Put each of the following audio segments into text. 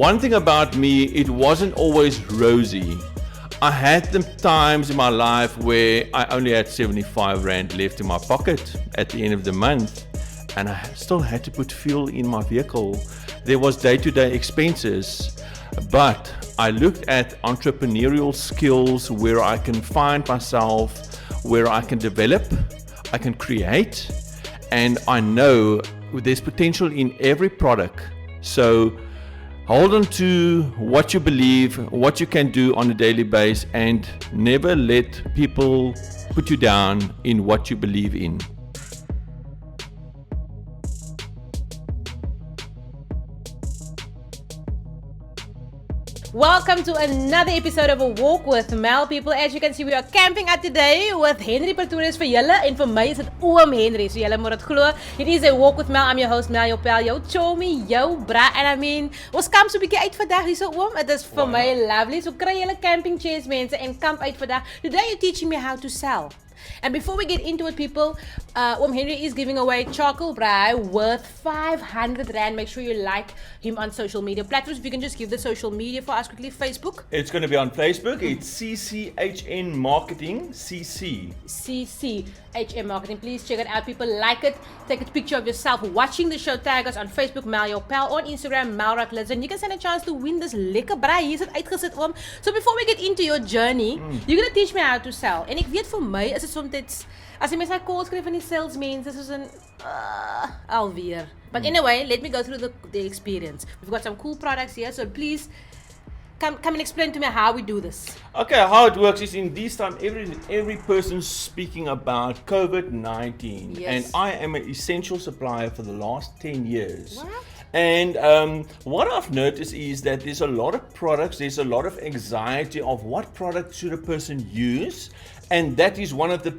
one thing about me, it wasn't always rosy. I had the times in my life where I only had 75 Rand left in my pocket at the end of the month, and I still had to put fuel in my vehicle. There was day-to-day expenses, but I looked at entrepreneurial skills where I can find myself, where I can develop, I can create, and I know there's potential in every product. So hold on to what you believe, what you can do on a daily basis, and never let people put you down in what you believe in. Welcome to another episode of A Walk with Mel, people. As you can see, we are camping out today with Henry Pretorius vir julle, en vir my is dit Oom Henry, so julle moet dit glo. It is A Walk with Mel. I'm your host, Mel, jou pel, jou chomie, jou bra, and I mean, ons kamp so 'n bietjie uit vandag hier so, Oom. It is vir my lovely. So kry julle camping chairs, mense, en kamp uit vandag. Today you're teaching me how to sell. And before we get into it, people, Oom Henry is giving away charcoal braai worth 500 Rand. Make sure you like him on social media platforms. If you can just give the social media for us quickly. Facebook. It's going to be on Facebook. It's CCHN Marketing, CCHN Marketing. Please check it out, people. Like it. Take a picture of yourself watching the show. Tag us on Facebook, Mel Your Pal, on Instagram, Melraklids. And you can stand a chance to win this lekker braai. Hier is het uitgesit, Oom. So before we get into your journey, you're going to teach me how to sell. En ek weet vir my is dit soms, as jy mens my calls kry van die salesmen, dis is 'n alweer. But anyway, let me go through the experience. We've got some cool products here, so please come and explain to me how we do this. Okay, how it works is in this time, every person's speaking about COVID-19. Yes. And I am an essential supplier for the last 10 years. What? And what I've noticed is that there's a lot of products, there's a lot of anxiety of what product should a person use. And that is one of the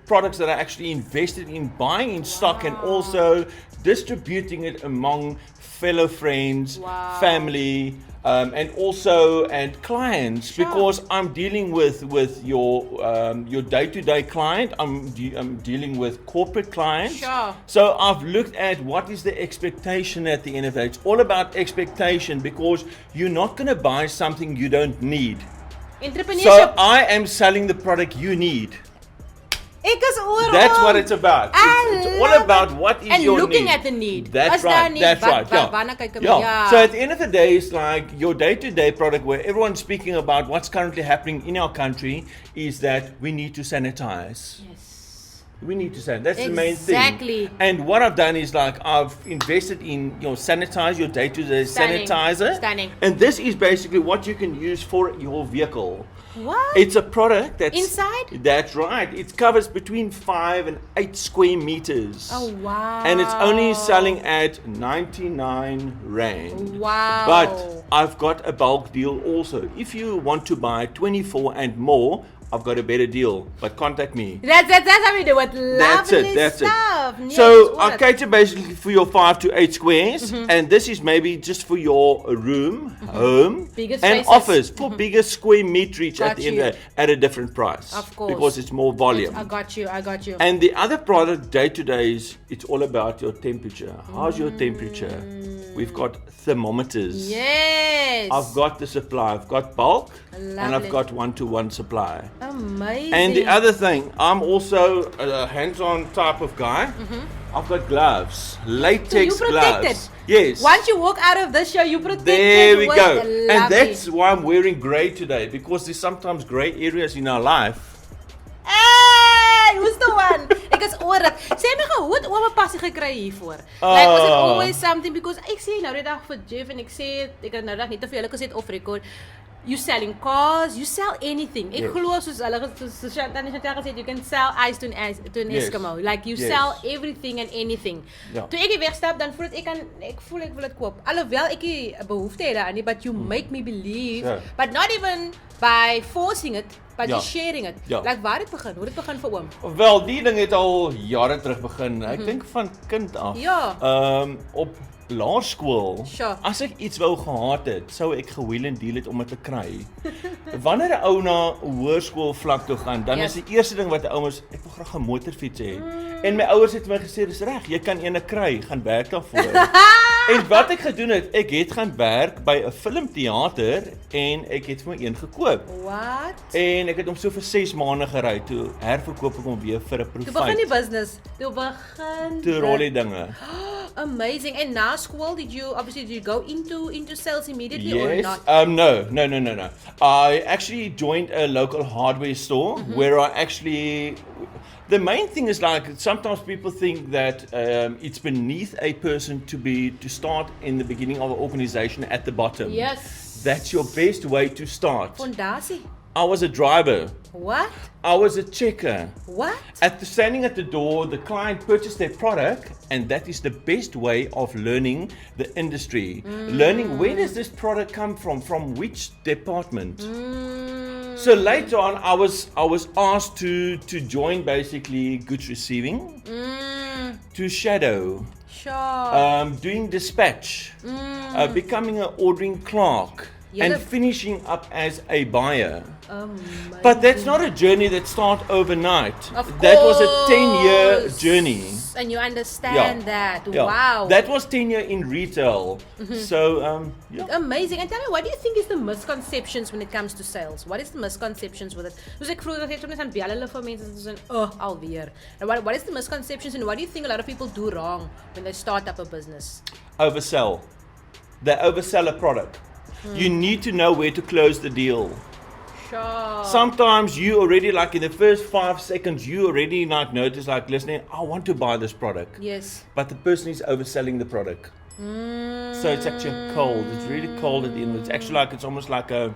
products that I actually invested in buying in stock and also distributing it among fellow friends, family, and clients, because I'm dealing with your day-to-day client. I'm dealing with corporate clients. Sure. So I've looked at what is the expectation at the end of it. It's all about expectation, because you're not going to buy something you don't need. So I am selling the product you need. That's what it's about. It's all about what is your need. And looking at the need. That's right. That's right. Yeah. So at the end of the day, it's like your day-to-day product where everyone's speaking about what's currently happening in our country is that we need to sanitize. Yes. We need to sanitize. That's the main thing. Exactly. And what I've done is like I've invested in sanitize your day-to-day sanitizer. Stunning. And this is basically what you can use for your vehicle. What? It's a product that's inside? That's right. It covers between 5 and 8 square meters. Oh wow. And it's only selling at 99 Rand. Wow. But I've got a bulk deal also. If you want to buy 24 and more, I've got a better deal, but contact me. That's how we do it. Lovely That's stuff. it. So I cater basically for your 5 to 8 squares, and this is maybe just for your room, home, biggest and spaces. office for bigger square meterage Got at the end you. of the, at a different price. Of course. Because it's more volume. I got you. And the other product day to day is it's all about your temperature. How's your temperature? We've got thermometers. Yes. I've got the supply. I've got bulk, Lovely. and I've got one-to-one supply. Amazing. And the other thing, I'm also a hands-on type of guy. I've got gloves, latex so you protected. gloves. Yes. Once you walk out of this show, you protected. There we go. Lovely. And that's why I'm wearing grey today, because there's sometimes grey areas in our life. Hey, who's the one? Ek is oor dit. Sê my gou, hoe het oom 'n passie gekry hiervoor? Like was it always something, because ek sê nou die dag vir Jeff en ek het nou dag net te veel gesê off record. You selling cars, you sell anything. Ek glo soos hulle gesê you can sell ice to an Eskimo. Like you sell everything and anything. Toe ek wegstap dan voel ek voel ek wil dit koop. Alhoewel ek nie 'n behoefte het daaraan nie, but you make me believe, but not even by forcing it, but just sharing it. Like waar het begin? Hoe het begin vir oom? Wel, die ding het al jare terug begin. Ek dink van kind af. Op laerskool, as ek iets wou gehad het, sou ek gewheel en deal het om dit te kry. Wanneer 'n ou na hoërskool vlak toe gaan, dan is die eerste ding wat 'n ou is, ek wil graag 'n motorfiets hê. En my ouers het my gesê, dis reg, jy kan eene kry, gaan werk daarvoor. En wat ek gedoen het, ek het gaan werk by 'n filmteater en ek het vir my een gekoop. What? En ek het hom so vir 6 maande gery, toe herverkoop ek hom weer vir 'n Toe begin profit. die business. Toe begin. Toe rol die dinge. Amazing. And now school, did you go into sales immediately or Yes. not? No. I actually joined a local hardware store where I actually. The main thing is like sometimes people think that it's beneath a person to start in the beginning of an organization at the bottom. Yes. That's your best way to start. Fondasie. I was a driver. What? I was a checker. What? Standing at the door, the client purchased their product, and that is the best way of learning the industry. Learning where does this product come from which department. So later on, I was asked to join basically goods receiving, to shadow, Sure. doing dispatch, becoming an ordering clerk, and Julle- finishing up as a buyer. Amazing. But that's not a journey that started overnight. Of That was a course. 10-year journey. And you understand that. Yeah. Wow. That was 10 years in retail. So, yeah. Amazing. And tell me, what do you think is the misconceptions when it comes to sales? What is the misconceptions with it? Soos ek vroeger gesê het, ons aan bel hulle vir mense soos in alweer. And what is the misconceptions and what do you think a lot of people do wrong when they start up a business? Oversell. They oversell a product. You need to know where to close the deal. Sure. Sometimes you already, like in the first 5 seconds, you already like notice like listening, I want to buy this product. Yes. But the person is overselling the product. So it's actually cold. It's really cold at the end. It's actually like, it's almost like a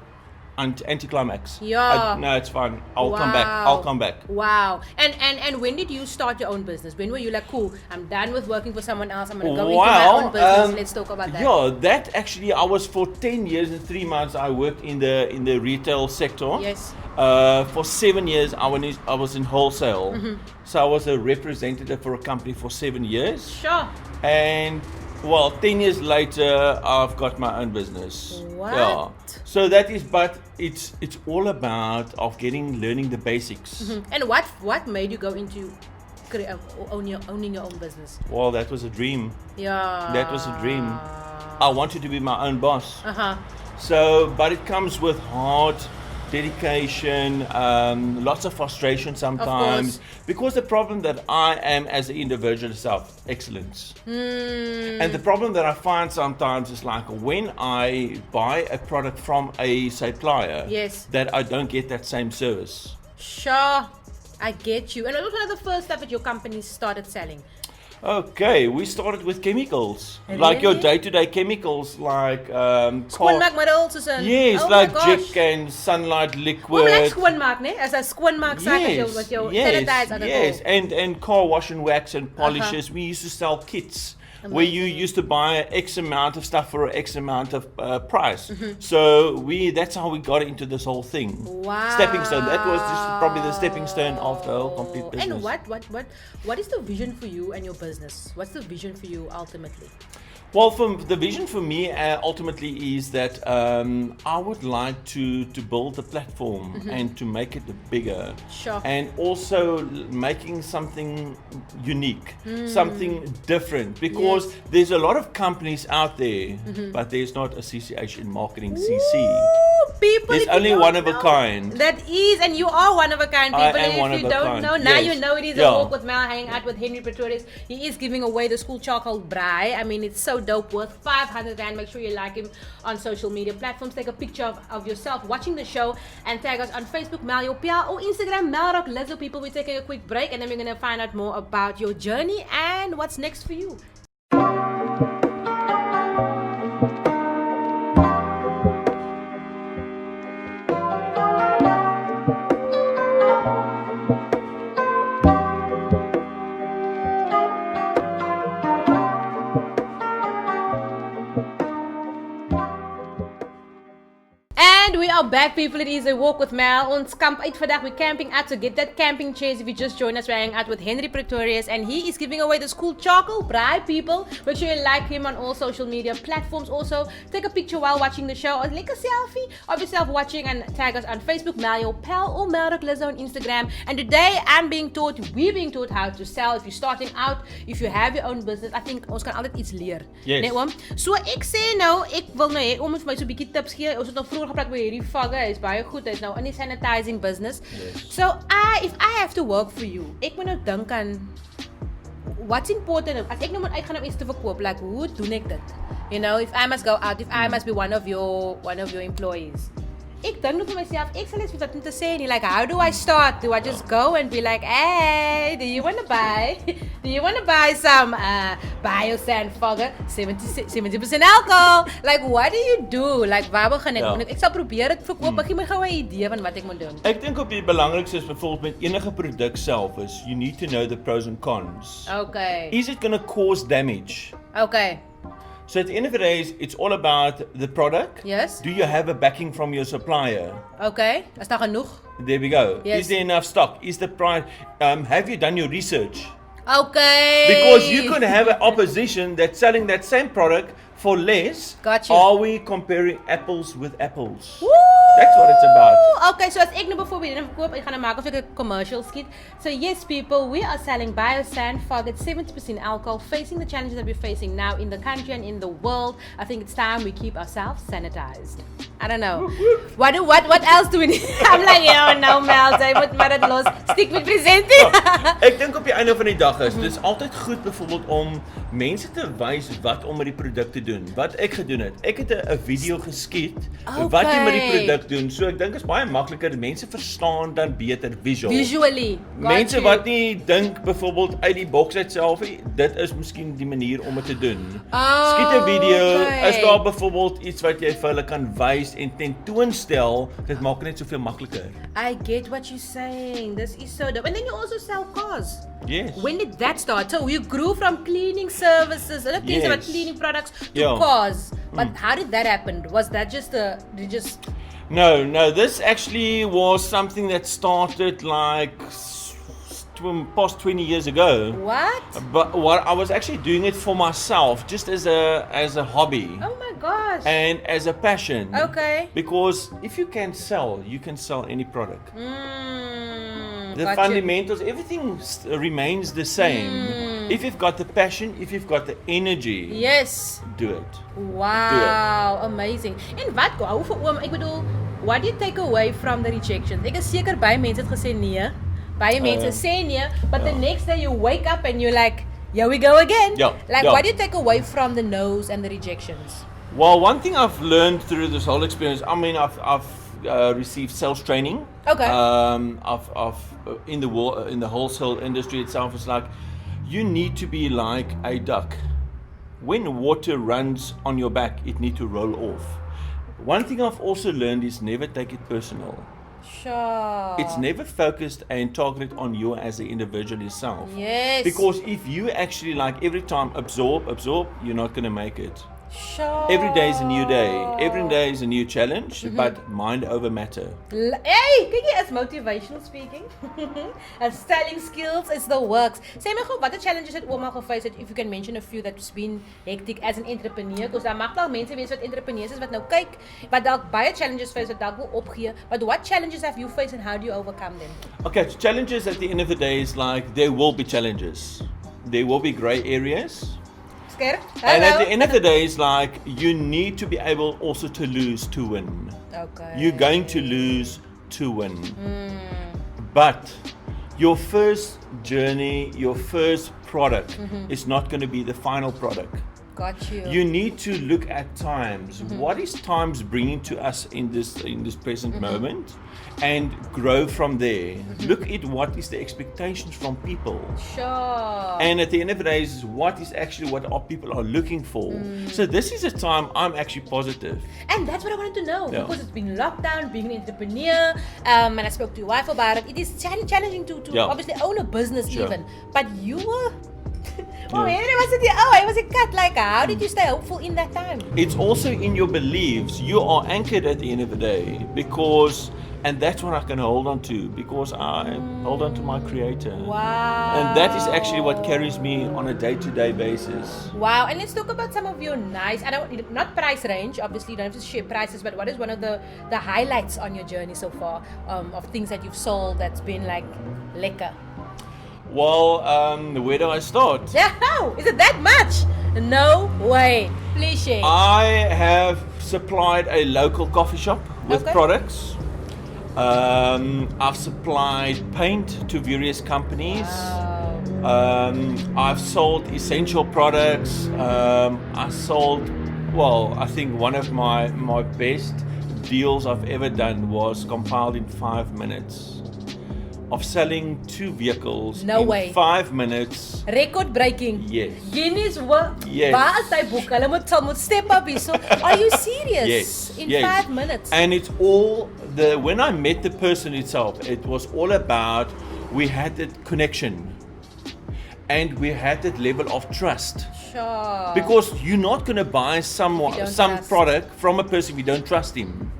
anticlimax. Yeah. No, it's fine. I'll come back. Wow. And when did you start your own business? When were you like, cool, I'm done with working for someone else. I'm going to go into my own business. Let's talk about that. Yeah, that actually, I was for 10 years and 3 months, I worked in the retail sector. Yes. For 7 years, I was in wholesale. So I was a representative for a company for 7 years. Sure. And well, 10 years later, I've got my own business. What? Yeah. So that is, but it's all about learning the basics. And what made you go into owning your own business? Well, that was a dream. Yeah. That was a dream. I wanted to be my own boss. Uh-huh. So, but it comes with hard dedication, lots of frustration sometimes. Because the problem that I am as an individual itself, excellence. And the problem that I find sometimes is like when I buy a product from a supplier, Yes. that I don't get that same service. Sure. I get you. And what was one of the first stuff that your company started selling? Okay, we started with chemicals. Really? Like your day-to-day chemicals, like Skoonmaakmiddels soos 'n yes, oh like my gosh. Jik and Sunlight Liquid. Hoe lyk skoonmaak, né? As 'n skoonmaak sak as jou sanitize aan yes, and car wash and wax and polishes. We used to sell kits where you used to buy X amount of stuff for X amount of price. So that's how we got into this whole thing. Wow. Stepping stone. That was just probably the stepping stone of the whole complete business. And what is the vision for you and your business? What's the vision for you ultimately? Well, the vision for me ultimately is that I would like to build a platform and to make it bigger. Sure. And also making something unique, something different. Because there's a lot of companies out there, but there's not a CCH in marketing, CC. People, There's only one of a kind. That is, and you are one of a kind, people. I am And one if you of a don't kind, know, now yes. you know it is a Yeah. walk with Mel, hanging out with Henry Pretorius. He is giving away the school charcoal braai. I mean, it's so dope, worth 500 rand. Make sure you like him on social media platforms. Take a picture of yourself watching the show and tag us on Facebook, Mel Yopia, or Instagram, Mel Rock Lizzo. People, we're taking a quick break and then we're going to find out more about your journey and what's next for you. now back, people. It is a walk with Mel. Ons kamp uit vandag. We're camping out, so get that camping chairs. If you just joined us, we're hanging out with Henry Pretorius, and he is giving away this cool charcoal braai, people. Make sure you like him on all social media platforms. Also, take a picture while watching the show, or like a selfie of yourself watching, and tag us on Facebook, Mel your pal, or Mel Lizzo on Instagram. And today, we're being taught how to sell. If you're starting out, if you have your own business, I think ons kan altyd iets leer. Yes. Nee, oom. So ek sê nou, ek wil nou hê oom moet vir my so 'n bietjie tips gee. Ons het nog vroeër gepraat oor hierdie vagge. Hy's baie goed. Hy's nou in die sanitizing business. Yes. So if I have to work for you, ek moet nou dink aan what's important. As ek nou moet uitgaan om iets te verkoop, like hoe doen ek dit? You know, if I must go out, if I must be one of your employees. Ek dink nou vir myself, ek sal net vir wat om te sê nie, like how do I start? Do I just go and be like, hey, do you want to buy some biosand fogger, 70% alcohol? Like what do you do? Like waar begin ek? Ja. Ek sal probeer dit verkoop, gee my gou 'n idee van wat ek moet doen. Ek dink op die belangrikste is byvoorbeeld met enige produk self is you need to know the pros and cons. Okay. Is it going to cause damage? Okay. So at the end of the day, it's all about the product. Yes. Do you have a backing from your supplier? Okay. Is daar genoeg? There we go. Yes. Is there enough stock? Is the price? Have you done your research? Okay. Because you can have an opposition that's selling that same product for less. Got you. Are we comparing apples with apples? Woo! That's what it's about. Okay, so as ek nou byvoorbeeld dit verkoop, ek gaan nou maak of ek 'n commercial skiet. So yes, people, we are selling biosand fog at 70% alcohol, facing the challenges that we're facing now in the country and in the world. I think it's time we keep ourselves sanitized. I don't know. What else do we need? I'm like, no, Mel, jy moet maar dit los. Stiek met presenting. Ek dink op die einde van die dag is dit altyd goed byvoorbeeld om mense te wys wat om met die produk te doen. Wat ek gedoen het. Ek het 'n video geskiet wat jy met die produk doen. So ek dink is baie makliker. Mense verstaan dan beter Visually. Mense wat nie dink byvoorbeeld uit die boks uit self, dit is miskien die manier om dit te doen. Skiet 'n video, is daar byvoorbeeld iets wat jy vir hulle kan wys en tentoonstel, dit maak net soveel makliker. I get what you're saying. This is so dope. And then you also sell cars. Yes. When did that start? So you grew from cleaning services, a lot of things about cleaning products to cars. But how did that happen? Was that just No, this actually was something that started like past 20 years ago. What? But what I was actually doing it for myself, just as a hobby. Oh my gosh. And as a passion. Okay. Because if you can sell any product. The Got fundamentals, everything remains the same. If you've got the passion, if you've got the energy, yes, do it. Wow, amazing. En wat hou vir oom, ek bedoel, what do you take away from the rejections? Ek is seker baie mense het gesê nee. Baie mense sê nee, but the next day you wake up and you're like, here we go again. What do you take away from the no's and the rejections? Well, one thing I've learned through this whole experience, I mean, I've received sales training. Okay. In the wholesale industry itself, it's like you need to be like a duck. When water runs on your back, it needs to roll off. One thing I've also learned is never take it personal. Sure. It's never focused and targeted on you as an individual yourself. Yes. Because if you actually like every time absorb, you're not going to make it. Sure. Every day is a new day. Every day is a new challenge, but mind over matter. Hey, kyk jy is motivational speaking. And styling skills is the works. Sê my gou, watter challenges het ouma geface het, if you can mention a few that's been hectic as an entrepreneur? Because daar mag wel mense wees wat entrepreneurs is wat nou kyk, wat dalk baie challenges face wat dalk wil opgee. But what challenges have you faced and how do you overcome them? Okay, so challenges at the end of the day is like there will be challenges. There will be grey areas. And at the end of the day, it's like you need to be able also to lose to win. Okay. You're going to lose to win. But your first journey, your first product is not going to be the final product. Got you. You need to look at times. What is times bringing to us in this present moment, and grow from there. Look at what is the expectations from people. Sure. And at the end of the day, is what our people are looking for. So this is a time I'm actually positive. And that's what I wanted to know, because it's been lockdown, being an entrepreneur, and I spoke to your wife about it. It is challenging to obviously own a business even. But you were Oh, Henry I was a cat. Like, how did you stay hopeful in that time? It's also in your beliefs. You are anchored at the end of the day because, and that's what I can hold on to because I hold on to my creator. Wow. And that is actually what carries me on a day-to-day basis. Wow. And let's talk about some of your nice, not price range, obviously you don't have to share prices, but what is one of the highlights on your journey so far of things that you've sold that's been like lekker? Well, where do I start? Yeah, is it that much? No way. Please share. I have supplied a local coffee shop with products. I've supplied paint to various companies. Wow. I've sold essential products. I sold, I think one of my best deals I've ever done was compiled in 5 minutes. Of selling 2 vehicles in 5 minutes. Record breaking. Yes. Guinness World. Yes. Waar is die boek? Hulle moet step up hier. So, are you serious? Yes. In 5 minutes. And it's all when I met the person itself, it was all about we had that connection. And we had that level of trust. Sure. Because you're not going to buy some product from a person if you don't trust him.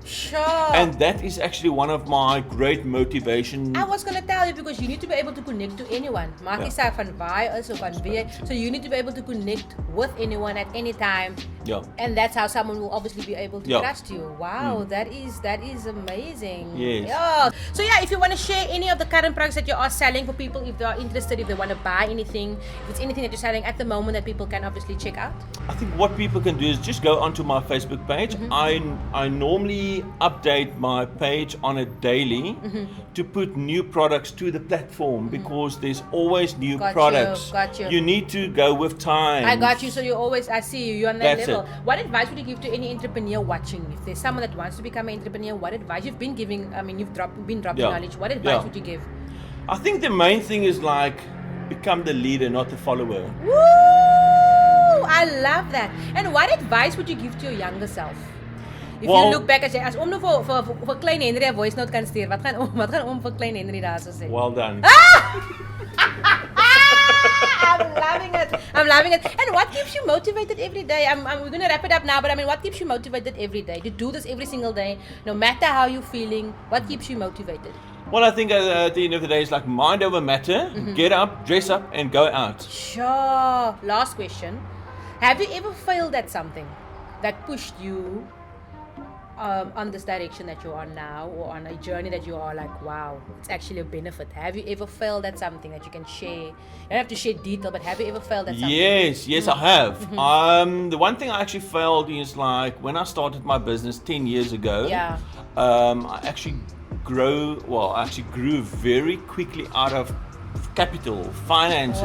Sure. And that is actually one of my great motivation. I was going to tell you because you need to be able to connect to anyone. Maak nie saak van waar jy is of van wie jy. So you need to be able to connect with anyone at any time. Yeah. And that's how someone will obviously be able to trust you. Wow, that is amazing. Yes. Yeah. So yeah, if you want to share any of the current products that you are selling for people, if they are interested, if they want to buy anything, if it's anything that you're selling at the moment that people can obviously check out. I think what people can do is just go onto my Facebook page. I normally update my page on a daily to put new products to the platform because there's always new products. Got you. You need to go with time. I got you. So I see you. You're on that That's level. it. What advice would you give to any entrepreneur watching? If there's someone that wants to become an entrepreneur, what advice you've been giving? I mean, you've been dropping knowledge. What advice would you give? I think the main thing is like become the leader, not the follower. Woo! I love that. And what advice would you give to your younger self? If you look back as Oom nou vir klein Henry 'n voice note kan stuur, wat gaan Oom vir klein Henry daarso sê? Well done. I'm loving it. And what keeps you motivated every day? We're going to wrap it up now, but I mean, what keeps you motivated every day? To do this every single day, no matter how you're feeling, what keeps you motivated? Well, I think at the end of the day, it's like mind over matter. Get up, dress up, and go out. Sure. Last question. Have you ever failed at something that pushed you on this direction that you're on now, or on a journey that you are like, wow, it's actually a benefit? Have you ever failed at something that you can share? You don't have to share detail, but have you ever failed at something? Yes, I have. The one thing I actually failed is like when I started my business 10 years ago. Yeah. I actually grew very quickly out of capital, finances,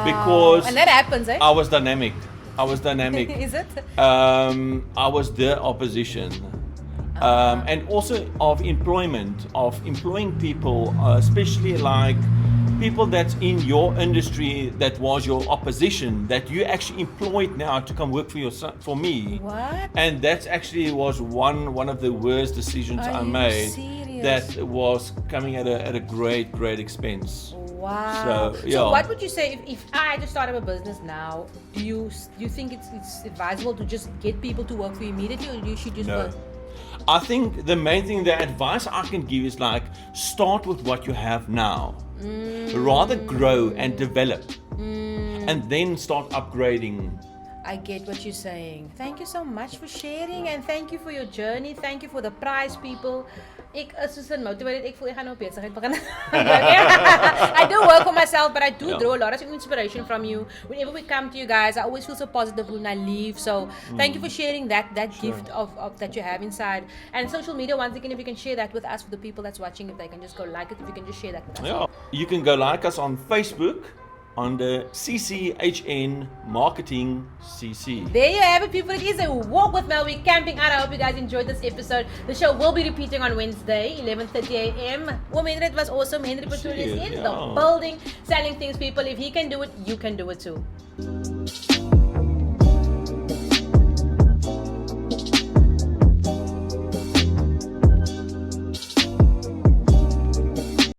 because and that happens, eh? I was dynamic. Is it? I was the opposition. And also of employing people, especially like people that's in your industry that was your opposition, that you actually employed now to come work for me. What? And that actually was one of the worst decisions I made. Serious? That was coming at a great expense. Wow. So what would you say if I had to start up a business now? Do you think it's advisable to just get people to work for you immediately, or you should just work? I think the main thing, the advice I can give is like start with what you have now. Rather grow and develop, and then start upgrading. I get what you're saying. Thank you so much for sharing, and thank you for your journey. Thank you for the prize, people. Ek is so motivated. Ek voel ek gaan nou besigheid begin. I do work for myself, but I do draw a lot of inspiration from you. Whenever we come to you guys, I always feel so positive when I leave. So thank you for sharing that gift of that you have inside. And social media, once again, if you can share that with us, for the people that's watching, if they can just go like it, if you can just share that with us. Yeah, you can go like us on Facebook under CCHN Marketing CC. There you have it, people. It is a walk with Mel. We're camping out. I hope you guys enjoyed this episode. The show will be repeating on Wednesday, 11:30 a.m. Oom Henry, it was awesome. Henry Pretorius in the building, selling things, people. If he can do it, you can do it too.